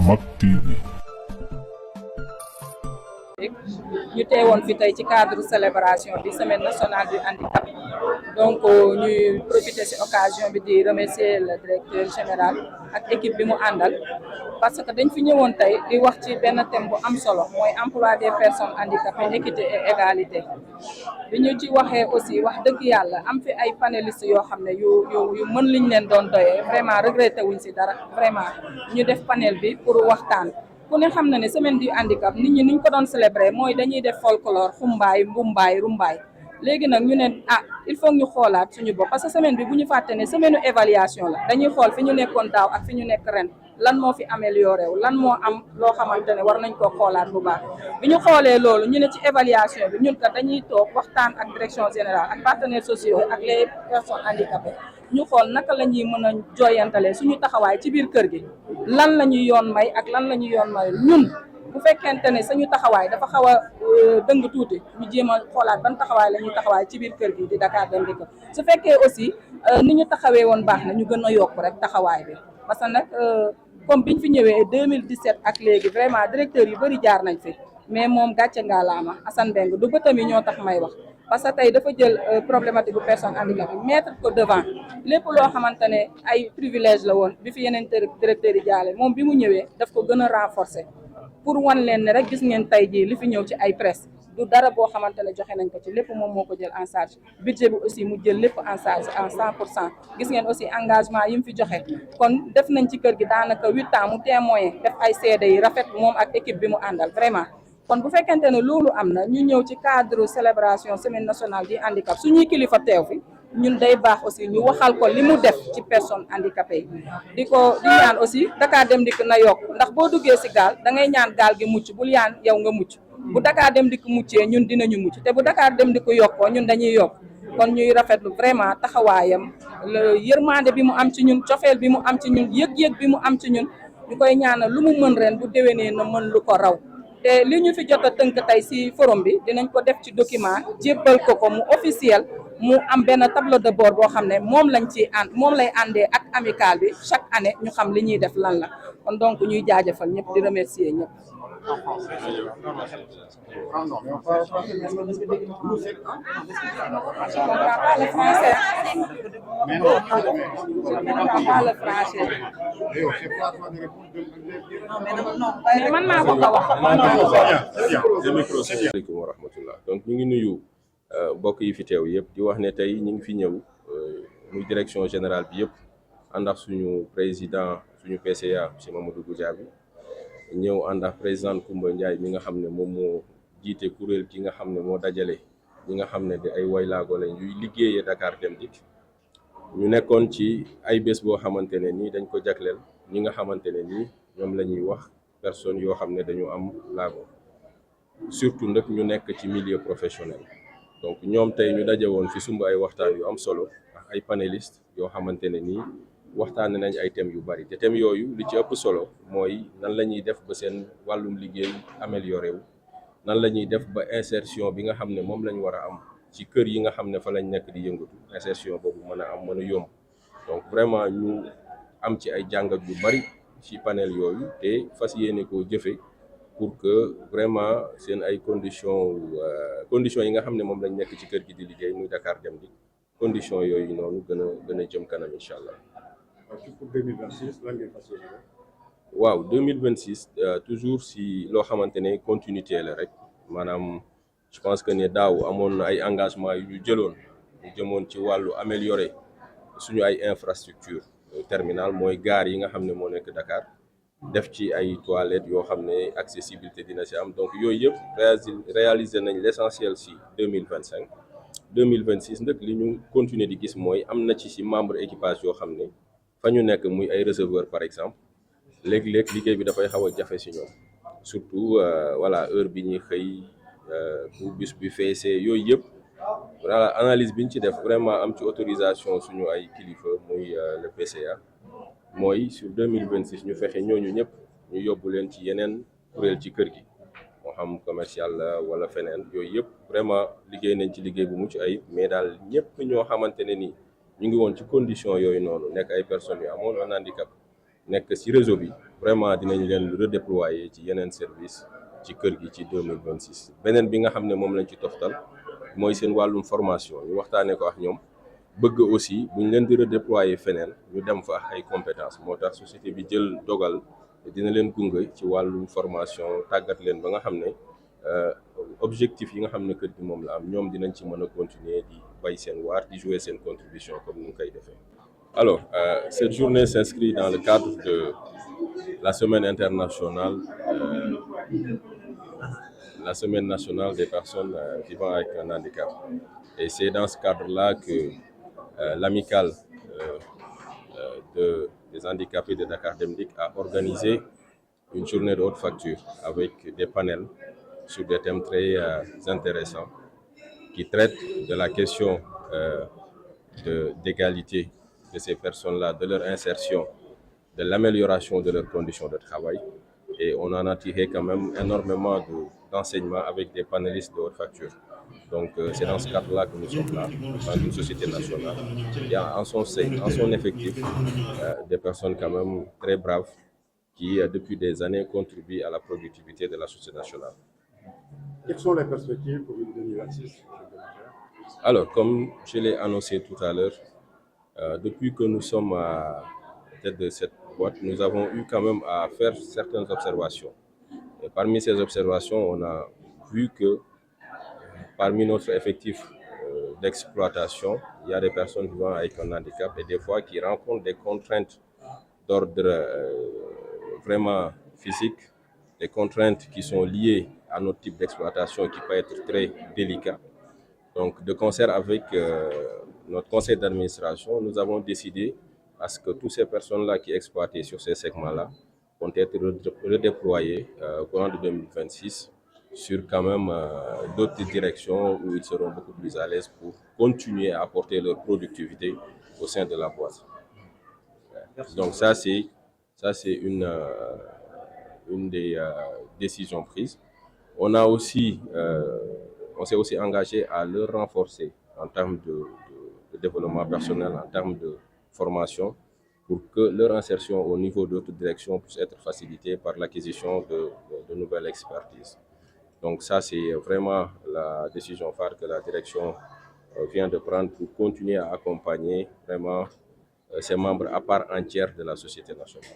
Mak TV. ñu teewoon fi tey ci cadre célébration bi semaine nationale du handicap donc ñuy profiter ci occasion bi di remercier le directeur général ak équipe bi mu àndal parce que dañ fi ñëwoon tey di wax ci benn thème bu am solo mooy emploi des personnes handicapées équité et égalité bi ñu ci waxee aussi wax dëgg yàlla am fi ay panélistes yoo xam ne yu mën liñ leen doon doyee vraiment regretté wuñ ci dara vraiment ñu def panel bi pour waxtaan. ku ne xam na ne semaine du handicap nit ñi niñ ko doon célébrer mooy dañuy def folklore xumbaay mbumbaay rumbaay léegi nag ñu ne il faut ñu xoolaat suñu bopp parce que semaine bi bu ñu fàtte ne semaine évaluation la dañuy xool fi ñu nekkoon daaw ak fi ñu nekk ren lan moo fi amélioré wu lan moo am loo xamante ne war nañ koo xoolaat bu baax bi ñu xoolee loolu ñu ne ci évaluation bi ñun kat dañuy toog waxtaan ak direction générale ak partenaires sociaux ak les personnes handicapées ñu xool naka la ñuy mën a jooyantalee suñu taxawaay ci biir kër gi lan la ñuy yoon may ak lan la ñuy yoon may ñun bu fekkente ne suñu taxawaay dafa xaw a dëng tuuti ñu jéem a xoolaat ban taxawaay la ñuy taxawaay ci biir kër gi di Dakar Dem Dikk su fekkee aussi ni ñu taxawee woon baax na ñu gën a yokk rek taxawaay bi parce que nag comme biñ fi ñëwee 2017 ak léegi vraiment directeur yu bëri jaar nañ fi mais moom gàcce ngaalaama Assane Mbengue du bëtam yi ñoo tax may wax parce que tey dafa jël problématique bu personne handicapée mettre ko devant lépp loo xamante ne ay privilège la woon bi fi yeneen directeurs yi jaale moom bi mu ñëwee daf ko gën a renforcer pour wan leen ne rek gis ngeen tey jii li fi ñëw ci ay presse du dara boo xamante ne joxe nañ ko ci lépp moom moo ko jël en charge budget bi aussi mu jël lépp en charge en 100% gis ngeen aussi engagement yi mu fi joxe kon def nañ ci kër gi daanaka 8 ans mu témoin def ay seede yi rafet moom ak équipe bi mu àndal vraiment kon bu fekkente ne loolu am na ñu ñëw ci cadre célébration semaine nationale du handicap suñuy kilifa teew fi ñun day baax aussi ñu waxal ko li mu def ci personne handicapée yi di ñaan aussi Dakar Dem Dikk na yokk ndax boo duggee si gaal da ngay ñaan gaal gi mucc bul yaan yow nga mucc bu Dakar Dem Dikk muccee ñun dinañu mucc te bu Dakar Dem Dikk yokkoo ñun dañuy yokk kon ñuy rafetlu vraiment taxawaayam yërmande bi mu am ci ñun cofeel bi mu am ci ñun yëg-yëg bi mu am ci ñun ñu koy ñaanal lu mu mën ren bu déwénee na mën lu ko raw te li ñu fi jot a tënk tey ci forum bi dinañ ko def ci document jébbal ko mu officiel mu am benn tableau de bord boo xam ne moom lañ ci ànd moom lay àndee ak amical bi chaque année ñu xam li ñuy def lan la kon donc ñuy jaajëfal ñëpp di remercier ñëpp. man maa ko wax. asalaamaaleykum wa rahmatullah donc ñu ngi nuyu mbokk yi fi teew yëpp di wax ne tey ñu ngi fi ñëw muy direction générale bi yëpp ànd ak suñu président suñu PCA monsieur Mamadou Goudiaby ñëw ànd ak président Koumba Ndiaye mi nga xam ne moom moo jiite kuréel gi nga xam ne moo dajale ñi nga xam ne di ay waylaago lañ yuy liggéeyee Dakar Dem Dikk ñu nekkoon ci ay bés boo xamante ne nii dañ ko jagleel ñi nga xamante ne nii ñoom la ñuy wax personnes yoo xam ne dañu am laago surtout nag ñu nekk ci milieu professionnel donc ñoom tey ñu daje woon fi sumb ay waxtaan yu am solo ak ay panélistes yoo xamante ne nii waxtaane nañ ay thèmes yu bari te thèmes yooyu li ci ëpp solo mooy nan la ñuy def ba seen wàllum liggéey amélioré wu nan la ñuy def ba insertion bi nga xam ne moom lañ war a am ci kër yi nga xam ne fa lañ nekk di yëngatu insertion boobu mën a am mën a yomb donc vraiment ñu am ci ay jàngat yu bari ci panel yooyu te fas yéene koo jëfe pour que vraiment seen ay conditions yi nga xam ne moom lañ nekk ci kër gi di liggéey muy Dakar Dem Dikk conditions yooyu noonu gën a jëm kanam incha allah. pour 2026 lan ngeen fas yéene. waaw 2026 toujours si loo xamante ne continuité la rek maanaam je pense que ne daaw amoon na ay engagement yu ñu jëloon ñu jëmoon ci wàllu améliorer suñu ay infrastructure terminal mooy gare yi nga xam ne moo nekk Dakar def ci ay toilettes yoo xam ne accessibilité dina si am donc yooyu yëpp réaliser nañ l'essentiel si 2025 2026 nag li ñu continuer di gis mooy am na ci si membre équipage yoo xam ne fa ñu nekk muy ay receveur par exemple léeg-léeg liggéey bi dafay xaw a jafe si ñoom surtout voilà heure bi ñuy xëy bu bus bi feesee yooyu yëpp voilà analyse bi ñu ci def vraiment am ci autorisation suñu ay kilifa muy le PCA mooy sur 2026 ñu fexe ñooñu ñëpp ñu yóbbu leen ci yeneen kuréel ci kër gi moo xam commercial la wala feneen yooyu yëpp vraiment liggéey nañ ci liggéey bu mucc ayib mais daal ñëpp ñoo xamante ne ni ñu ngi woon ci condition yooyu noonu nekk ay personnes yu amoon un handicap nekk ci réseau bi vraiment dinañ leen redéployer ci yeneen service ci kër gi ci 2026. beneen bi nga xam ne moom lañ ci toftal mooy seen wàllum formation ñu waxtaanee ko ak ñoom bëgg aussi buñ leen di redéployer feneen ñu dem fa ay compétences moo tax société bi jël dogal dina leen gunge ci wàllum formation tàggat leen ba nga xam ne objectif yi nga xam ne kër gi moom la am ñoom dinañ ci mën a continuer di bay seen waar di jouer seen contribution comme ni nga koy defee. Alors, cette journée s'inscrit dans le cadre de la semaine internationale, la semaine nationale des personnes vivant avec un handicap. Et c'est dans ce cadre-là que l'amicale des handicapés de Dakar Dem Dikk a organisé une journée de haute facture avec des panels sur des thèmes très intéressants qui traitent de la question d'égalité de ces personnes-là, de leur insertion, de l'amélioration de leurs conditions de travail. Et on en a tiré quand même énormément d'enseignements avec des panélistes de haute facture. Donc c'est dans ce cadre-là que nous sommes là, dans une société nationale. Il y a en son effectif des personnes quand même très braves qui, depuis des années, contribuent à la productivité de la société nationale. Quelles sont les perspectives pour 2026? Alors, comme je l'ai annoncé tout à l'heure, depuis que nous sommes à la tête de cette boîte, nous avons eu quand même à faire certaines observations. Et parmi ces observations, on a vu que parmi notre effectif d'exploitation, il y a des personnes vivant avec un handicap et des fois qui rencontrent des contraintes d'ordre vraiment physique, des contraintes qui sont liées à notre type d'exploitation qui peut être très délicat. Donc, de concert avec notre conseil d'administration, nous avons décidé à ce que toutes ces personnes-là qui exploitaient sur ces segments-là vont être redéployées au courant de 2026 sur quand même d'autres directions où ils seront beaucoup plus à l'aise pour continuer à apporter leur productivité au sein de la boîte. Donc ça c'est une des décisions prises. On s'est aussi engagé à le renforcer en termes de développement personnel, en termes de formation, pour que leur insertion au niveau d'autres directions puisse être facilitée par l'acquisition de nouvelles expertises. Donc ça, c'est vraiment la décision phare que la direction vient de prendre pour continuer à accompagner vraiment ses membres à part entière de la société nationale.